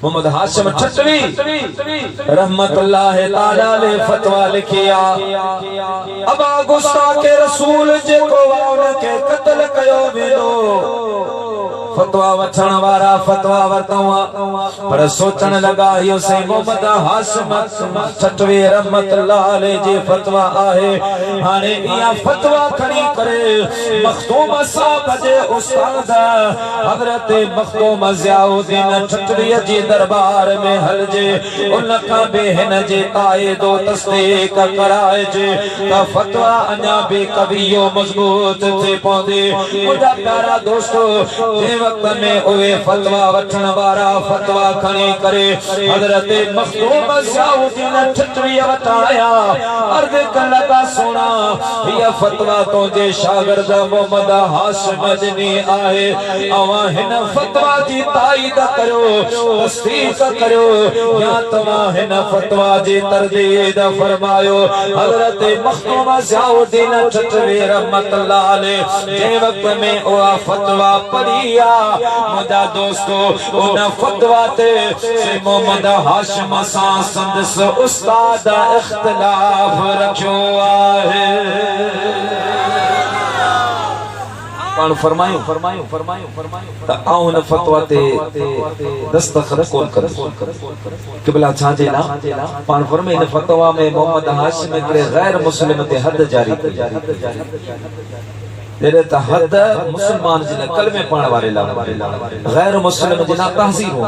मोहम्मद हाशिम ठटवी रहमतुल्लाह ताला ने फतवा लिखिया अबा गुस्ताख रसूल जेको उनके कत्ल कयो वेंदो फतवा वठण वारा फतवा वरतवा पर सोचण लगा यो से मोहम्मद हाशिम ठटवी रहमतुल्लाह अलैहि जे फतवा आहे हाने इया फतवा खणी करे मखदूम साहब जे उस्ताद हजरत मखदूम ज़ियाउद्दीन ठटवी जी दरबार में हल जे उन का बे हिन जे कायदो तस्दीक कराए जे ता फतवा अन्या बे कवियो मजबूत थे पौंदे मुझा प्यारा दोस्तों जे वक्त में उवे फतवा वठण वारा फतवा खणी करे हजरत मखदूम ज़ियाउद्दीन ठटवी वटाया अर्ज कर लगा सुना ये फतवा तो जे शागिर्द मोहम्मद हाशिम ॾिनी आहे अवा हिन फतवा जी ताईद करो तस्दीक करो या तवा हिन फतवा जी तरदीद फरमायो हजरत मखदूम ज़ियाउद्दीन ठटवी रहमतुल्लाह अलैहि जे वक्त में उहा फतवा पढ़िया मुझा दोस्तों उन फतवा ते से मोहम्मद हाशिम सां संदस उस्ताद इख्तिलाफ रखियो आहे पाण फरमायो त आऊं हुन फतवा ते दस्तखत कोन कर क़िबला छा जे ला पाण फरमाए हिन फतवा में मोहम्मद हाशिम हिकिड़े गैर मुस्लिम ते हद जारी तेरे त हद मुसलमान जिन कलमे पढ़ण वारे ला गैर मुस्लिम जिना तहजीर हो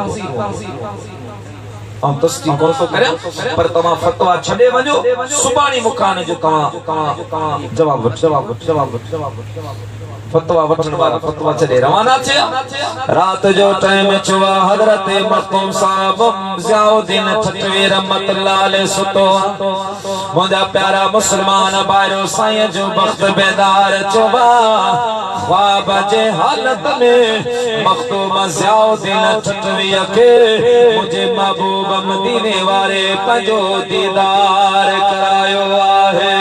हम तस्दीक कोन तो करे पर तमा फतवा छडे वजो सुबानी मुकान जो तमा जवाब फतवा वठण वाला फतवा चले रवाना थिया रात जो टाइम छुआ हजरत मखदूम साहब ज़ियाउद्दीन ठटवी रहमतुल्लाह अलैहि सुतो मुंजा प्यारा मुसलमान बारो साईं जो बख्त बेदार छुआ ख्वाब जे हालत में मखदूम ज़ियाउद्दीन ठटवी के मुझे महबूब मदीने वारे पंजो दीदार करायो आहे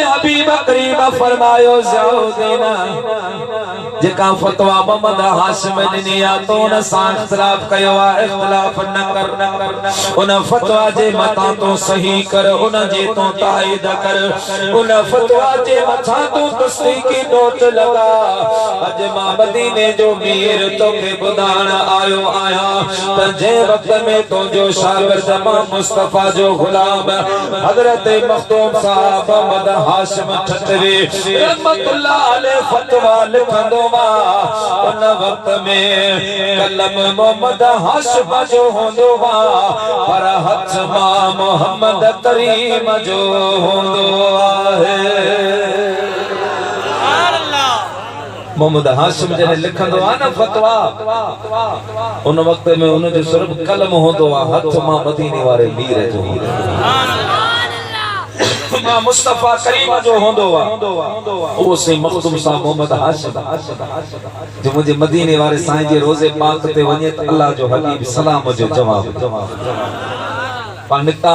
हबीब करीम फरमायो ज़ियाउद्दीन जेका फतवा मोहम्मद हाशिम ॾिनी आ तो उन सां इख्तिलाफ कयो आ इख्तिलाफ न कर उन फतवा जे मथां तो सही कर उन जे तो ताईद कर उन फतवा जे मथां तो तस्दीकी नोट लगा अज मां मदीने जो मीर तोखे ॿुधाइण आयो आहियां त जे वक्त में तो जो शागिर्द मां मुस्तफा जो गुलाम हजरत मखदूम साहब मोहम्मद हाशिम ठटवी रहमतुल्लाह अलैहि फतवा लिखंदो उन वक्त में कलम मोहम्मद हाशिम जो होंदो पर हथ मां मोहम्मद करीम जो होंदो आहे मोहम्मद हाशिम जने लिखंदो आ न फतवा उन वक्त में उन जो सिर्फ कलम होंदो आ हथ मां मदीने वारे मीर जो मां मुस्तफा करीम जो होंदो वो से मखदूम साहब मोहम्मद हाशिम जो मुझे मदीने वाले साईं जे रोजे पाक ते वने त अल्लाह जो हबीब सलाम जो जवाब पाण निकता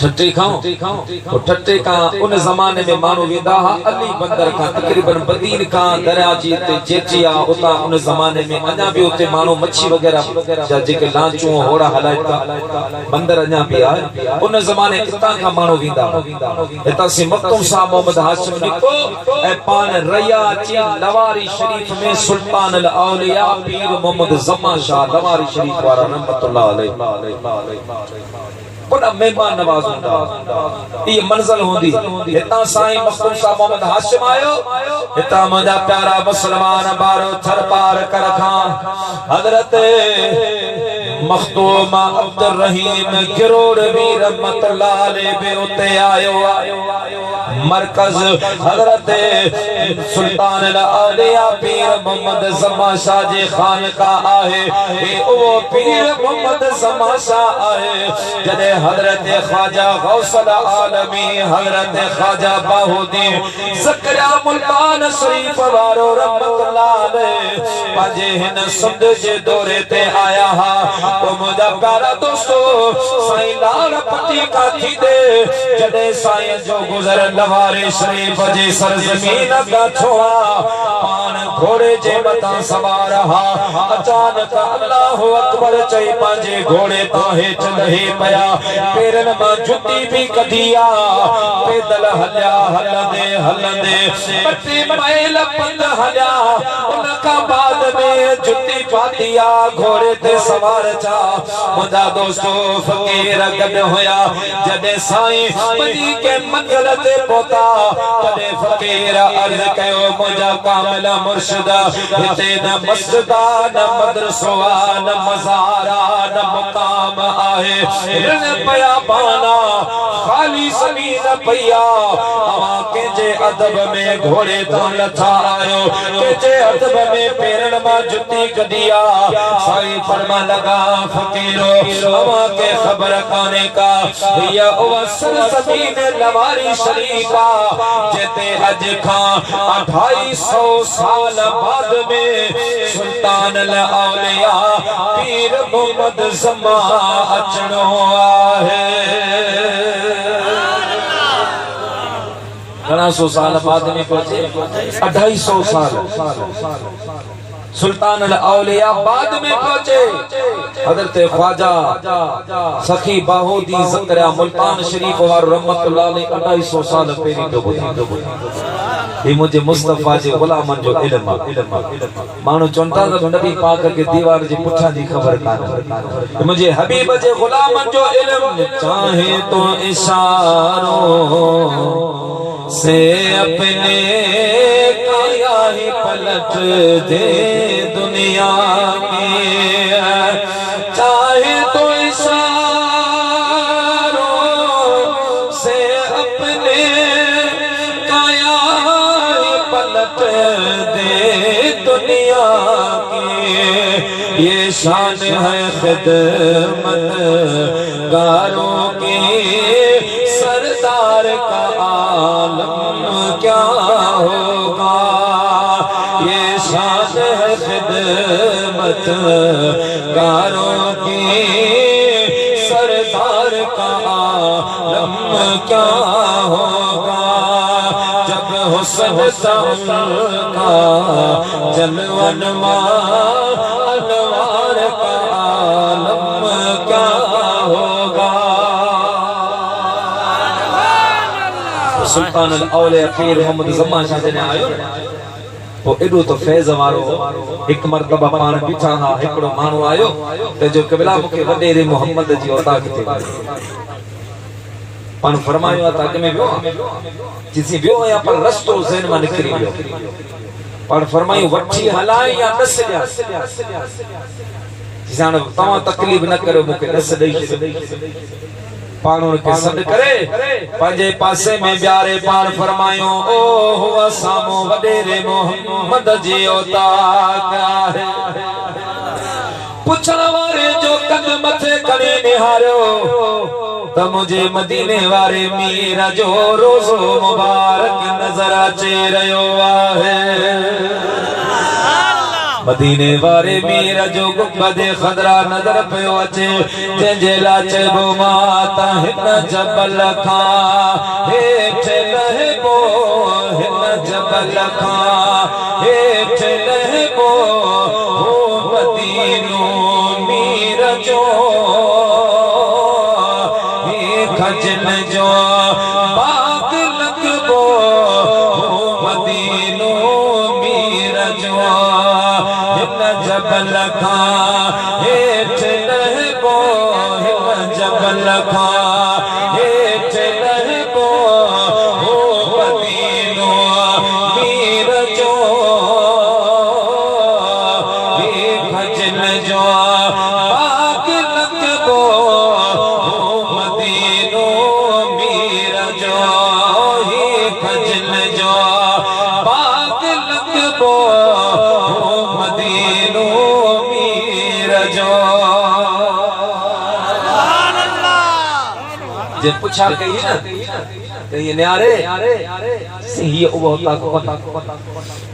ठट्टे खाओ ठट्टे का उन जमाने में मानो वेंदा हा अली बंदर का तकरीबन बदीन का दरिया जी ते जेचिया उता उन जमाने में अञा भी उते मानो मच्छी वगैरह जेके लांचू होड़ा हलाइता बंदर अञा भी आहे उन जमाने किता का मानो वेंदा हिता से मखदूम साहब मोहम्मद हाशिम निको ए पान रया ची लवारी शरीफ में सुल्तान अल औलिया पीर मोहम्मद जमा शाह लवारी शरीफ वाला रहमतुल्लाह अलैहि बड़ा मेहमान नवाज होंदा ये मंजिल होंदी हिता साईं मखदूम साहब मोहम्मद हाशिम आयो हिता मुंहिंजा प्यारा मुसलमान बारो थर पार कर खां हजरत मखदूम अब्दुल रहीम गिरोड़ भी रहमतुल्लाह अलैहि बे उते आयो मरकज हजरत सुल्तान अल औलिया पीर मोहम्मद जमा शाह जे खान का आहे ओ पीर मोहम्मद जमा शाह आहे जदे हजरत ख्वाजा गौसल आलमी हजरत ख्वाजा बाहुद्दीन ज़करिया मुल्तान शरीफ वारो रहमतुल्लाह अलैहि पाजे हिन सुंद जे दौरे ते आया हा तो मुझा प्यारा दोस्तो साईं लाल पटी का थी दे जडे साईं जो गुजर लवारे शरीफ जे सरजमीन का छोड़ा पान घोड़े जे मता सवार हा अचानक अल्लाह अकबर चई पाजे घोड़े तो हेठ लहे पया पेरन मां जुती भी कढिया पैदल हल्या हलंदे हलंदे पटी मैल पंध हल्या उन का बाद में जुती पातिया घोड़े ते सवार चा मुझा दोस्तो फकीर गड होया जडे साईं पजी के मंजिल ते पहुता तडे फकीर अर्ज कयो मुझा कामिल मुर्शिद हिते न मस्जिद न मदरसो न मज़ारा न मकाम आहे रण पया पाना खाली ज़मीन पया अवा के जे अदब में घोड़े तो लथा आयो के जे अदब में पेरन मां जुती कदिया साईं फरमा लगा फकीरो अवा के खबर काने का या अवसर ज़मीन लवारी शरीफा जेते अज खां 250 साल बाद में सुल्तान औलिया पीर मोहम्मद ज़मा अचणो आहे घणा सौ साल बाद में पहुंचे 250 साल सुल्तान औलिया बाद में पहुंचे हजरत ख्वाजा सखी बाहुदी ज़करिया मुल्तान शरीफ वार रहमतुल्लाह अलैहि 250 साल पहिरीं तो ॿुधी ये मुझे मुस्तफा जे गुलामन जो इल्म मानो चोंटा त नबी पाक के दीवार जे पुठा जी खबर कान मुझे हबीब जे गुलामन जो इल्म चाहे तो इशारों से अपने काया ही पलट दे दुनिया में चाहे तो इशारों से अपने काया ही पलट दे दुनिया की ये शान है खिदमत गारों की सरदार का आलम क्या होगा ये शान है खिदमत गारों की सरदार का आलम क्या होगा जब हुस्न का जलवन अनवार का आलम क्या होगा सुल्तान औलिया पीर मोहम्मद ज़मा शाह जने आयो तो एडो तो फैज़ वारो एक मर्तबा पान पीछा हा एकड़ो मानो आयो ते जो क़िबला मुके वडे रे मोहम्मद जी अता किथे पान फरमायो ता के में बियो जिसी बियो या पर रस्तो ज़हन में निकरी बियो पान फरमायो वठी हलाई या दस दिया जिसान तवा तकलीफ न करो मुके दस दई पाणो के सद करे पंजे पासे में प्यारे पार फरमायो ओ हुआ सामो वडेरे मोहम्मद जी ओता क्या है पुछण वारे जो कद मथे करे निहारो तो मुझे मदीने वारे मीर जो रोज़ो मुबारक नजर अचे रयो आहे मदीने वारे मीर जो गुंबदे खदरा नजर पियो अचे जंहिंजे लाचे बो माता हिन जबल खां हेठ लहिबो हिन जबल खां हेठ लहिबो हो मदीनो मीर जो हे खजन जो बाग लगबो हो मदीनो मीर जो जबल खां हेठ लहिबो हिन जबल खां हेठ लहिबो हो मदीनो मीर जो हे खजन जो बाग लगबो हो मदीनो मीर जो हे खजन जो बाग लगबो मदीनो मीर जो जे पूछा कही ना ये न्यारे सही वो होता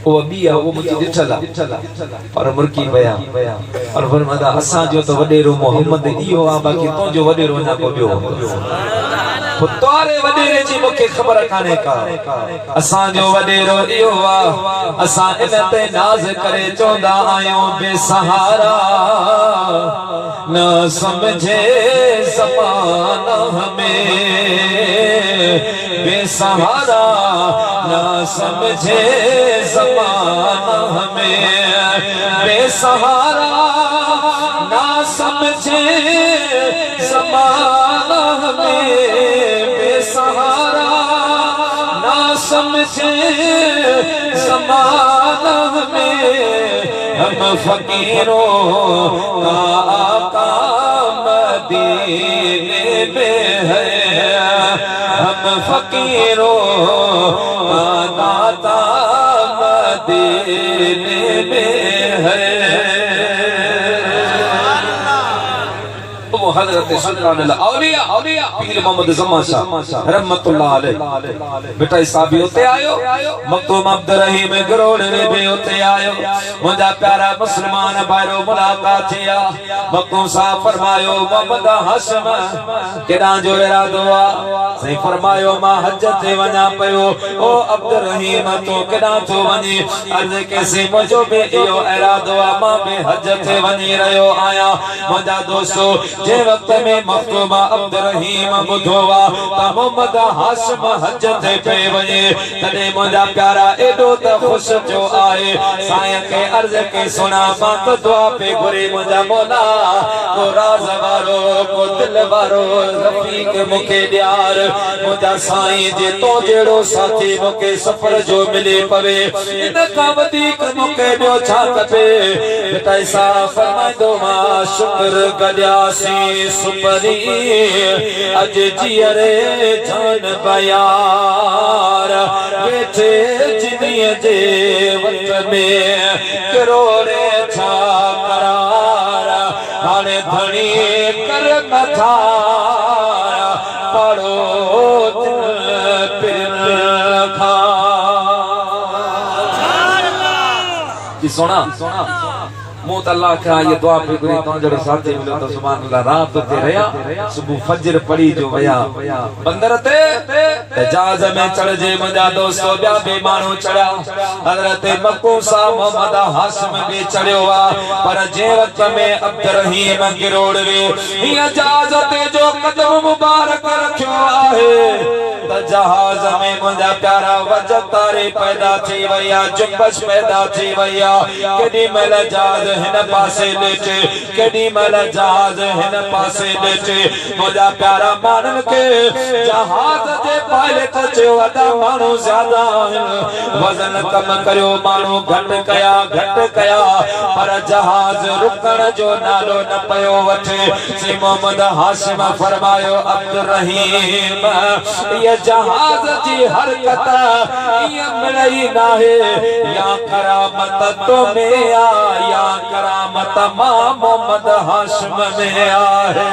वो बिया वो मुझे दिठला और मुर्की बया और फरमादा असा जो तो वडेरो मोहम्मद इयो आ बाकी तो जो वडेरो ना को बियो पुतारे वडेरे जी मुखे खबर काने का असा जो वडेरो इयो आ असा इन ते नाज करे चोंदा आयो बेसहारा न समझे ज़माना हमें बेसहारा न समझे ज़माना हमें बेसहारा न समझे ज़माना हमें बेसहारा न समझे ज़माना हमें हम फकीरों का आका मदीने में है हम फकीरों का दाता मदीने में है हज़रत सुल्तानुल औलिया पीर मोहम्मद ज़मा शाह रहमतुल्लाह अलैह बेटा साहब होते आयो मखदूम अब्दुल रहीम गरोड़ रे बे होते आयो मुंजा प्यारा मुसलमान भाईरो मुलाकात थिया मखदूम साहब फरमायो मोहम्मद हाशिम केडा जो इरादो आ सही फरमायो मां हज ते वना पयो ओ अब्दुल रहीम तो केडा तो वनी अर्ज कैसे मुजो बे इयो इरादो आ मां बे हज ते वनी रयो आया मुंजा दोस्तों जे वक्त में मखदूमा अब्दुल रहीम बुधोवा ता मोहम्मद हाशिम हज ते पे वने तने मुंजा प्यारा एडो त खुश जो आए साईं के अर्ज के सुना मां तो दुआ पे घुरे मुंजा मौला को राज वारो को दिल वारो रफीक मुके दियार मुंजा साईं जे तो जेड़ो साथी मुके सफर जो मिले पवे इन का वधीक मुके ॿियो छा खपे बेटा सा फरमाइदो मां शुक्र गडियासी सुपरी अज जियरे जान बयार बैठे जिनिय जे वत में करोड़े छा करार हाणे धणी कर नथा पड़ो दिल पिल खा जी सोना मूं त अल्लाह का ये दुआ पे गुरी तो जड़ो साथे मिलो तो सुभान अल्लाह रात ते रया सुबह फजर पड़ी जो वया बंदर ते जहाज में चढ़ जे मुंजा दोस्तों ब्या बे मानो चढ़ा हजरत मक्कू साहब मोहम्मद हाशिम भी चढ़ियो आ पर जे वक्त में अब्दुल रहीम गिरोड़ वे ये जहाज ते जो कदम मुबारक रखियो आहे त जहाज में मुंजा प्यारा वजह तारे पैदा थी वया जुम्बश पैदा थी वया केडी मल जहाज हिन पासे लेटे केडी मल जहाज हिन पासे लेटे मुंजा प्यारा मानन के जहाज जे पायलट जो अदा मानो ज्यादा वजन कम करियो मानो घट कया पर जहाज रुकण जो नालो न पयो वठे सी मोहम्मद हाशिम फरमायो अब्दुल रहीम ये जहाज जी हरकत ये मिलई नाहे या करामत तो में या करामत मां मोहम्मद हाशिम में आहे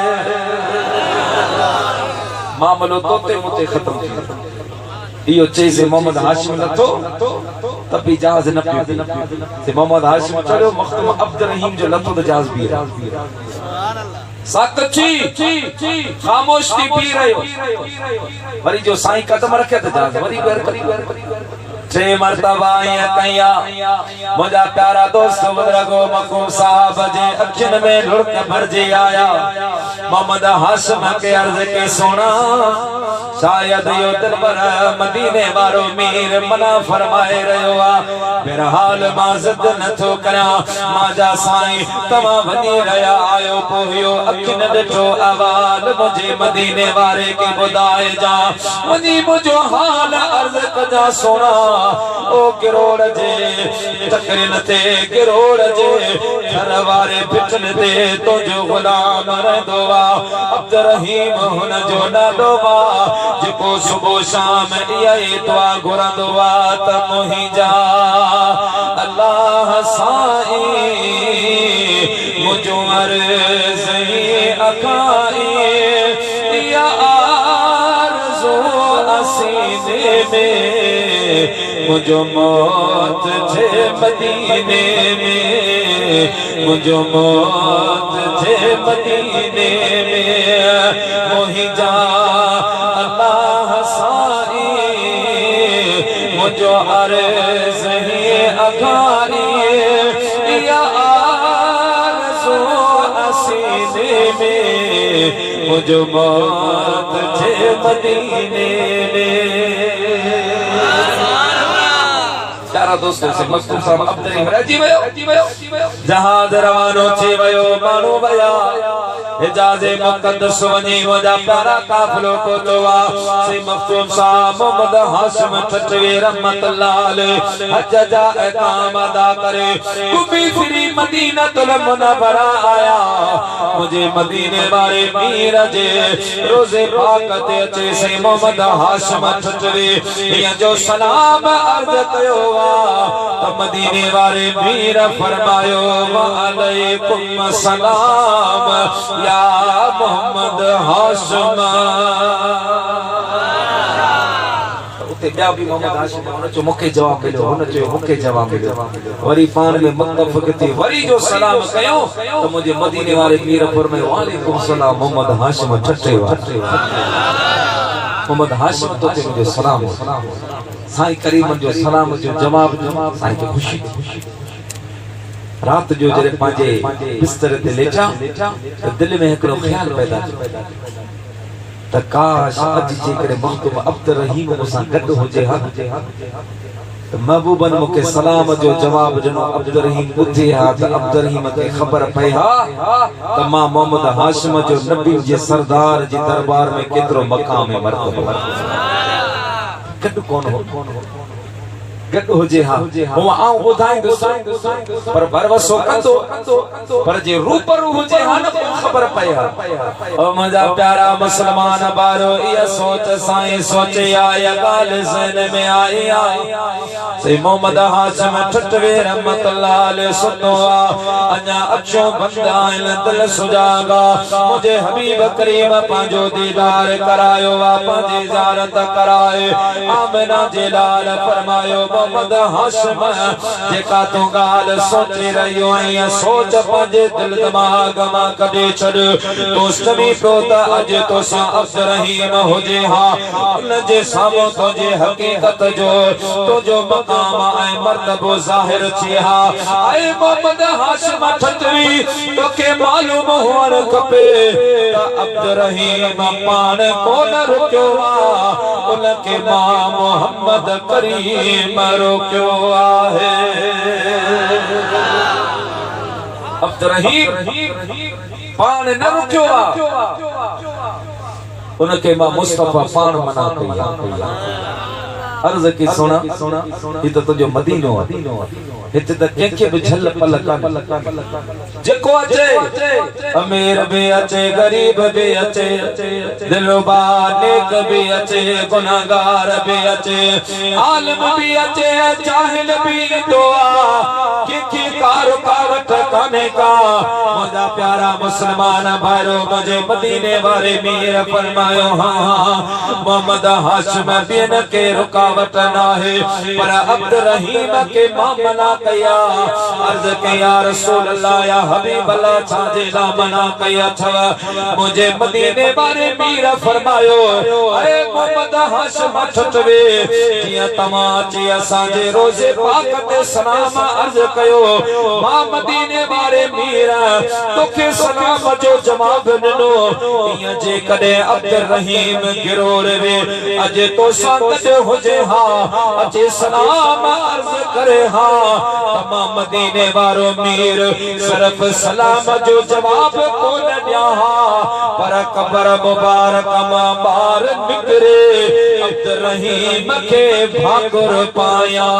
मामलो तोते मुते खत्म थी इयो चीज मोहम्मद हाशिम नथो तभी जहाज न पियो से मोहम्मद हाशिम चढ़ो मखदूम अब्दुल रहीम जो लथो तो जहाज भी सच्ची खामोश थी पी रहियो वरी जो साईं कदम रखे तो जहाज वरी छे मर्तबा ये कया मुझा प्यारा दोस्त बुजुर्गो मखदूम साहब जे अखिन में लुढ़क भरजी आया मोहम्मद हाशिम के अर्ज के सुना शायद यो दिल पर मदीने वारो मीर मना फरमाए रयो आ मेरा हाल मां जिद नथो करा माजा साईं तमा वनी रया आयो पोयो अखिन ॾिठो अवाल मुझे मदीने वारे के बुधाए जा मुझी मुझो हाल अर्ज कजा सोना ओ गिरोड़ जे तकरीन ते गिरोड़ जे घर वारे बिठन ते तो जो गुलाम रहंदो आ अब्दुल रहीम हुन जो नालो आ जेको सुबह शाम इहा दुआ घुरंदो आ त मुंहिंजा अल्लाह साईं मुझो अर्ज़ अखाई या आरज़ू असी मुझो मौत थे मदीने में, मुझो मौत थे मदीने में, मोहि जा अल्लाह साई, मुझो अर्ज़ ही अगारी, या आरज़ू सीने में, मुझो मौत थे मदीने में। दोस्तों से मखदूम साहब अब्दुल राजी वयो जहाज रवानो थी वयो मानो वया हिजाज़े मुक़द्दस वनी वजा प्यारा काफ़िलो पहुतो आ से मखदूम साहब मोहम्मद हाशिम ठठवे रहमतुल्लाह अलैहि हज जा इक़ाम अदा करे घूमी फिरी मदीनतुल मुनव्वरा आया मुझे मदीने वाले मीर जे रोज़े पाक ते अचे से मोहम्मद हाशिम ठठवे या जो सलाम अर्ज़ कयो मदीने वाले मीर फरमायो वालेकुम सलाम या मोहम्मद हाशिम। उते ॿिया बि मोहम्मद हाशिम हुन चयो मूंखे जवाब मिलियो, हुन चयो मूंखे जवाब मिलियो, वरी पाण में मुत्तफ़क़ थी वरी जो सलाम कयो तो मुझे मदीने वाले मीर फरमायो वालेकुम सलाम मोहम्मद हाशिम ठठे मोहम्मद हाशिम तो ते मुझे सलाम साईं करीम जो सलाम जो जवाब साईं खे खुशी रात जो जरे पांजे बिस्तर ते लेटा तो दिल में एकड़ो ख्याल पैदा त काश अज जे करे मखदूम अब्दुल रहीम मुसा गड होजे हा तो महबूबन मुके सलाम जो जवाब जनो अब्दुल रहीम ॿुधे हा त अब्दुल रहीम खे ख़बर पई हा त मां मोहम्मद हाशिम जो नबी जे सरदार जे दरबार में केतिरो मकाम है मर्तबो गड कौन हो गड होजे हा हुआ आऊं ॿुधाईंदुसि पर भरवसो कंदो पर जे रूबरू हुजे हा न ख़बर पई हा ओ मुंहिंजा प्यारा मुस्लमान बारो इहा सोच साईं सोचे या ॻाल्हि ज़हन में आई से मोहम्मद हाशिम ठठवे रहमतुल्लाह अलैहि सुनो अञा अखियूं बंदि आहिनि दिलि सुजागा मुंहिंजे हबीब करीम पंहिंजो दीदार करायो पंहिंजी ज़ियारत कराए आमिना जे लाल फरमायो मोहम्मद हाशिम जेका तूं ॻाल्हि सोचे रहियो आहीं सोच पंहिंजे दिल दिमाग़ मां कढी छॾ तूं समी पियो त अॼु तोसां अब्दुल रहीम हुजे हा उनजे साम्हूं तुंहिंजे हक़ीक़त जो तुंहिंजो मक़ाम ऐं मर्तबो ज़ाहिर थी हा ऐं मोहम्मद हाशिम ठठवी तोखे मालूम हुअणु खपे त अब्दुल रहीम पाण कोन रुकियो आहे उनखे मां मोहम्मद करीम रोकियो आहे। अब्दुल रहीम पाण न रुकियो आहे उनखे मां मुस्तफ़ा पाण मना कई अर्ज़ की सुना ही तो तुझो मदीनो हिते त कंहिंखे बि झल पल कान जेको अचे अमीर भी अचे गरीब भी अचे दिलरुबा नेक भी अचे गुनाहगार भी अचे आलिम भी अचे जाहिल भी दुआ कंहिंखे रुकावट कान्हे का मुंहिंजा प्यारा मुस्लमान भाइरो मुंहिंजे मदीने वारे मीर फरमायो हाँ मोहम्मद हाशिम बिन के रुकावट नाहे पर अब्दुल रहीम के मां मना कया अर्ज़ कया रसूल अल्लाह या हबीब अल्लाह छाजे ला मना कया अथव मुझे मदीने वारे मीर फरमायो अरे मोहम्मद हाशिम ठठवे जिया तमाची असांजे रोज़े पाक ते सलाम अर्ज़ कयो मां मदीने वारे मीर तोखे सलाम जो जवाब ॾिनो इएं जे कॾहिं अब्दुल रहीम गिरोर वे अॼु तोसां गॾु हुजे हा अचे सलाम अर्ज़ करे हा तमाम मदीने वारो मीर सिर्फ सलाम जो जवाब कोन ॾिया पर कबर मुबारक मां ॿार निकिरे अब्दुल रहीम खे भाकुर पाया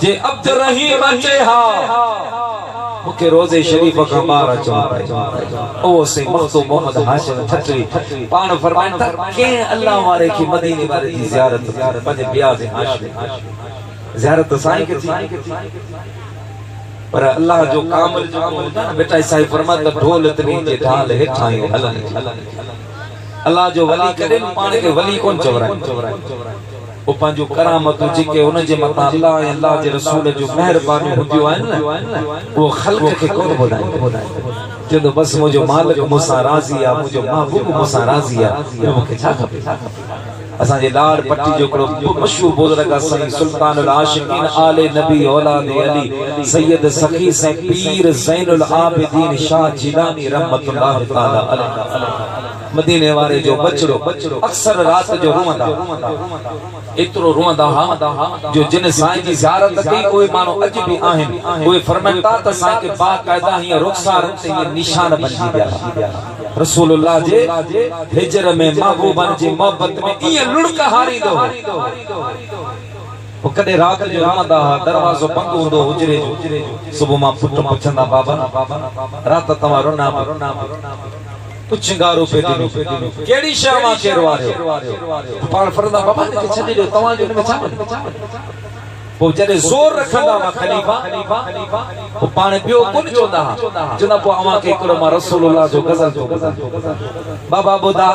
जे अब्दुल रहीम अचे हा मुखे रोज़े शरीफ का बार अचो ओ से मखदूम मोहम्मद हाशिम ठठवी पाण फरमाइन था के अल्लाह वारे की मदीने वारे की ज़ियारत पंहिंजे बिया जे हाशिम ज़ियारत साईं के थी पर अल्लाह जो कामिल जो बेटा साईं फरमाता ढोल तनी जे ढाल हेठायो हलन अल्लाह जो वली कदे पाण के वली कोन चवराए ओ पंहिंजो करामत जेके उन जे मथा अल्लाह ऐं अल्लाह जे रसूल जो मेहरबानी हुंदियूं आहिनि न उहो ख़ल्क़ खे कोन ॿुधाए चवंदो बसि मुंहिंजो मालिक मूंसां राज़ी आहे मुंहिंजो महबूब मूंसां राज़ी आहे मूंखे छा खपे असांजे लाड़ पट्टी जो हिकिड़ो मशहूर बुज़ुर्ग आहे साईं सुल्तानुल आशिकीन आले नबी औलाद अली सैयद सखी से पीर ज़ैनुल आबिदीन शाह जिलानी रहमतुल्लाह तआला अलैह मदीने वारे जो बचड़ो अक्सर रात जो रोंदा एतिरो रोंदा हा जो जिन साईं जी ज़ियारत कई उहे माण्हू अॼु बि आहिनि उहे फरमाइनि था त असांखे बाक़ाइदा हीअं रुख़सार ते हीअं निशान बणिजी विया रसूलुल्लाह जे हिजर में महबूबनि जी मोहबत में ईअं लुड़क हारींदो वो कदे रात जो रोंदा हा दरवाज़ो बंद हूंदो हुजरे जो सुबुह मां पुट पुछंदा बाबा रात तव्हां रोना चिंगारो पे दिनो केड़ी शर्मा केरो आयो पाण फरदा बाबा ने छॾे ॾियो तव्हां जो में छा वो जॾहिं ज़ोर रखंदा हुआ खलीफ़ा वो पाण ॿियो कोन चवंदा हुआ चवंदा पोइ अव्हां खे हिकिड़ो मां रसूलुल्लाह जो गज़ल थो बाबा ॿुधा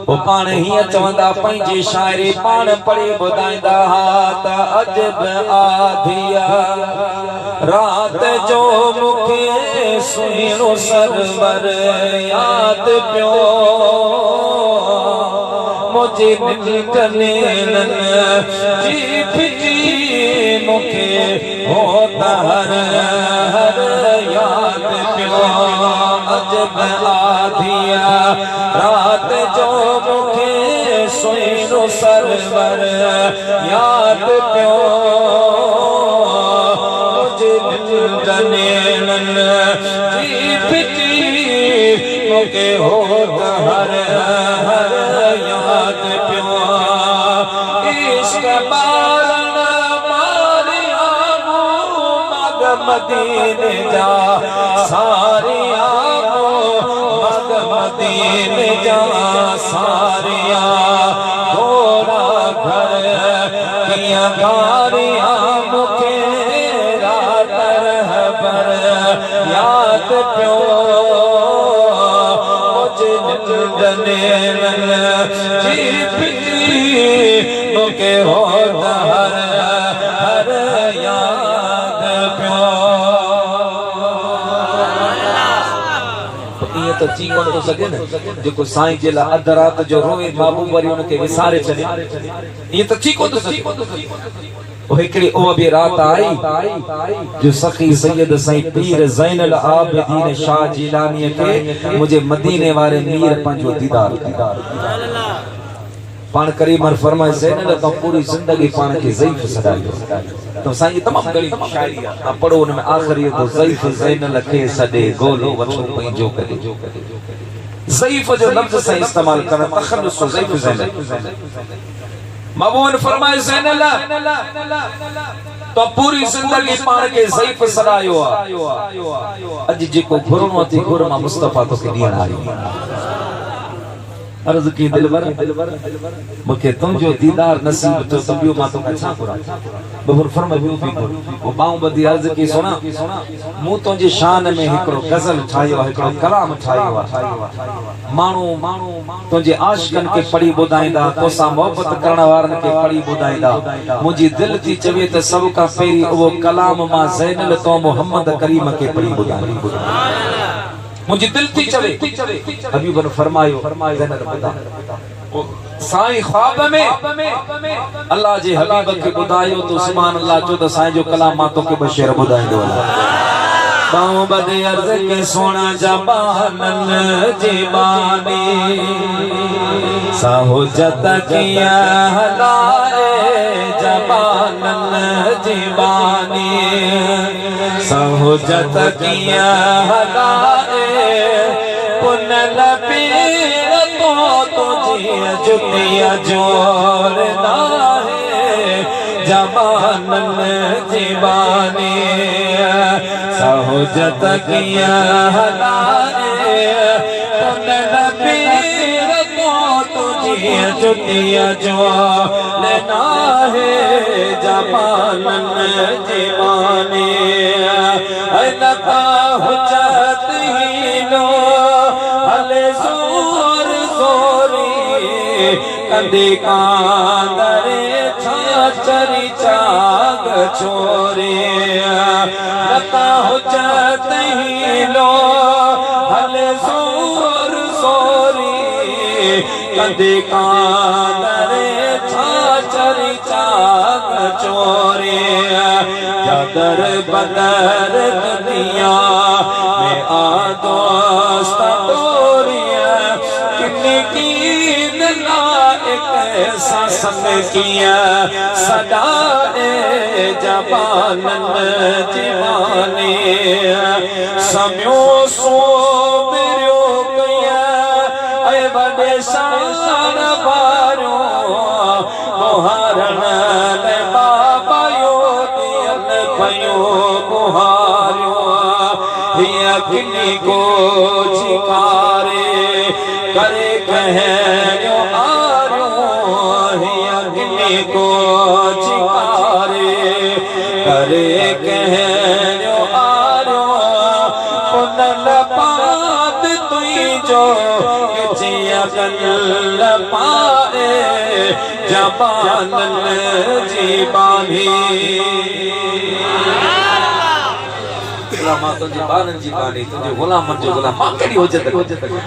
वो पाण हीअं चवंदा पंहिंजी शाइरी पाण पढ़ी ॿुधाईंदा हा त अजब आधिया रात जो मूंखे सुहिणो सरवर याद पियो मुझे निकने जी फिटी मुखे होता हर याद पियो अजब आधिया रात जो मुखे सुहिणो सरवर याद पियो मुझे निकने जी फिटी मुखे होता हर याद पियो इश्क बारन मारिया मग मदीने जा सारिया मग मदीने जा सारिया थोड़ा घर किया गारिया मुखे रात रहबर याद पियो जी पिटी मुके होता हर याद पियो ये तो ची कोन थो सघे न जेको साईं जे लाइ अध रात जो रोए महबूब वरी उनखे विसारे छॾे ये तो ची कोन थो सघे हिकिड़ी उहा बि रात आई जो सखी सैयद साईं पीर ज़ैनुल आबिदीन शाह जिलानी के मुझे मदीने वाले मीर पंहिंजो दीदार पाण करीमर फरमाए ज़ैनुल तो पूरी जिंदगी पाण के ज़ईफ़ सदायो तो साईं तमाम घणी शायरी आहे पढ़ो उन में आखिरी तो ज़ईफ़ ज़ैनुल के सदे गोलो वठो पंहिंजो करे ज़ईफ़ जो लफ्ज़ से इस्तेमाल करण तखल्लुस ज़ईफ़ ज़ैनुल महबूब फरमाए ज़ैनुल तो पूरी जिंदगी पाण के ज़ईफ़ सदायो अज जेको घुरनो थी घुर मां मुस्तफा तो के ॾियण आयो अर्ज़ की दिलबर मुखे तुमजो दीदार नसीब तो तबियो मा तो अच्छा करा बबुर फरमायो भी को वो बाऊ बदी अर्ज़ की सुना मु तुझे शान में हिकड़ो गजल ठायो हिकड़ो कलाम ठायो मानू तुझे आशिकन के पढ़ी बुधाइंदा तोसा मोहब्बत करण वारन के पढ़ी बुधाइंदा मुजी दिल थी चवे त सब का पेरी वो कलाम मा ज़ैनुल तो मोहम्मद करीम के पढ़ी बुधाइंदा मुझे दिल थी चवे हबीब ने फरमायो ज़ैनुल बुधा साईं ख्वाब में अल्लाह जे हबीब के बुधायो तो सुभान अल्लाह चो तो साईं जो कलाम मा तो के बशेर बुधाइंदो बाऊ बदे अर्ज़ के सोना जबानन जीबानी साहुजत किया हलाए जबानन जीबानी साहुजत किया हलाए पुनल पीर तो तुझे जुतिया जोड़ना है जबानन जीबानी साहुजत किया हलाए पुनल पीर तो तुझे जुतिया जोड़ना है जबानन जीबानी हुज्जत ही लो हले जोर जोरी कंदे कांदरे छाचरी चाग छोरे लता हुजत ही लो हले जोर सोरी कंदे कांदरे छाचरी चाग छोरे जदर बदर दुनिया में आ दोस्त तोरिया किन्नी की संग किया सदाए जबानन जीवानी सम्यो सो मेरियो किया ऐ बड़े शान बारो मुहारण ले बाबा यो दियल पयो मुहारो हिया किन्नी को चिकारे करे कहे जो को चिकारे करे कहनो आरो पुनल पात तुई जो जिया गल पाए जबानन जीबानी तुझे बानन जी बानी तुझे गुलामन जो गुलाम माकड़ी हो जत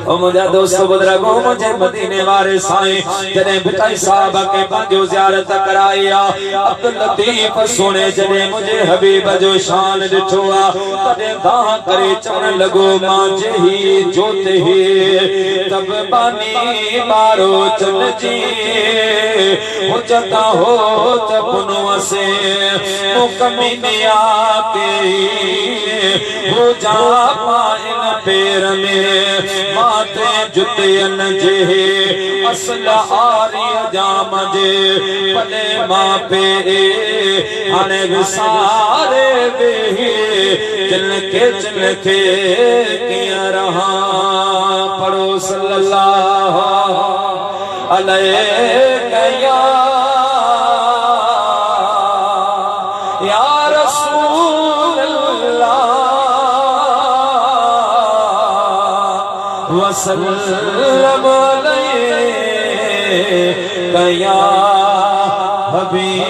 ओ मुझा दोस्त बदरा गो मुझे मदीने वाले साईं जने बिटाई साहब के पंजो ज़ियारत कराया अब्दुल लतीफ सोने जने मुझे हबीब जो शान दिठोआ तने दाह करे चवण लगो मां जही जोत ही तब बानी मारो चल जी हो जता हो तपनो से मुकमिनिया के हो जा पाइन पेर में माते जुतियन जे असल आरी जाम जे पले मां पे आने विसारे वे चल के किया रहा पढ़ो सल्लल्लाहु अलैहि या रसूल वसल्लम या हबीबल्लाह।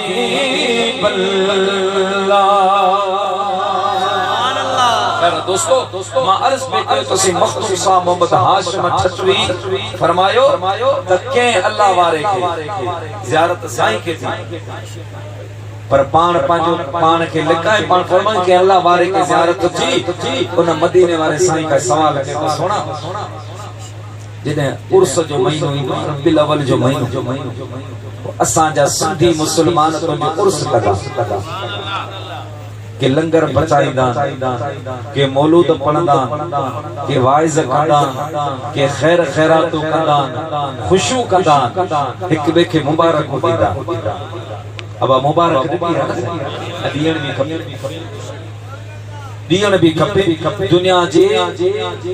दोस्तों मां अर्ज में कयो तुसी मखदूम सा मोहम्मद हाशिम ठटवी फरमायो त के अल्लाह वारे के ज़ियारत साईं के थी पर पान पांजो पान के लिखाए पान फरमान के अल्लाह वारे की ज़ियारत थी उन मदीने वाले साईं का सवाल के तो सुना जिने उर्स जो महीनो रबीउल अव्वल जो महीनो असा जा सिंधी मुसलमान तो जो उर्स लगा के लंगर बचाईदा के मौलूद पढ़दा के वाइज कंदा के खैर खैरात कंदा खुशू कंदा एक बे के मुबारक दीदा अब मुबारक दियन भी खपे दुनिया जे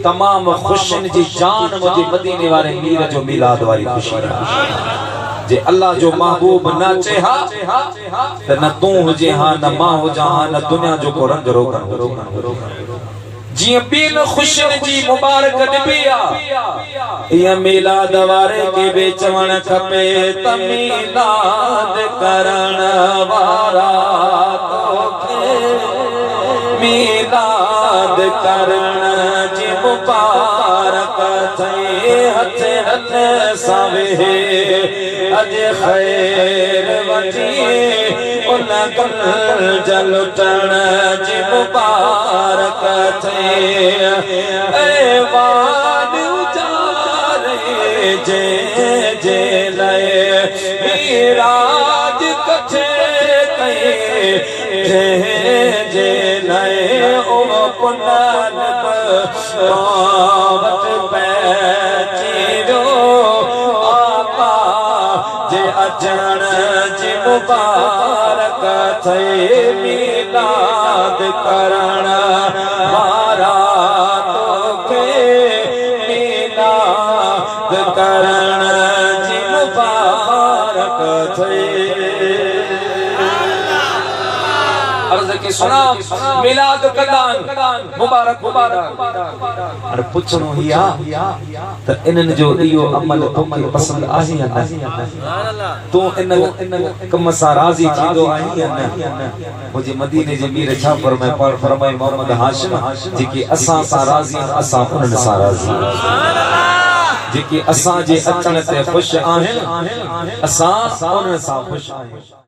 तमाम खुशिन जी जान मुझे मदीने वाले मीर जो मिलाद वाली खुशी जे अल्लाह जो महबूब नाचे हा त न तू हुजे हा न मां हुजा हा न दुनिया जो को रंग रोकन जी बिन खुशिन जी मुबारक नबिया ये मिलाद वारे के बेचवण खपे त मिलाद करण वारा तोखे मिलाद करण जी मुबारक थे हथ हथ सावे अज खैर वठी उन कल जलुटण जी मुबारक थे ए वाद उजारे जे जे लए मीराज कथे कई जे जे लए ओ पुनन पावत पैचीरो आपा जे अजण जी मुबारक थे मिलाद करण मारा तोखे मिलाद करण जी मुबारक थे अर्ज की सुना मिलाद कदान मुबारक अरे पुछणो हिया त इनन जो इयो अमल तोखे पसंद आहे या न तू इन कम सां राज़ी थींदो आहीं या न मुझे मदीने जे मीर छा फरमाए मोहम्मद हाशिम जेके असां सां राज़ी असां उन्हनि सां राज़ी जेके असां जे अचण ते ख़ुश आहिनि असां उन्हनि सां ख़ुश आहियूं।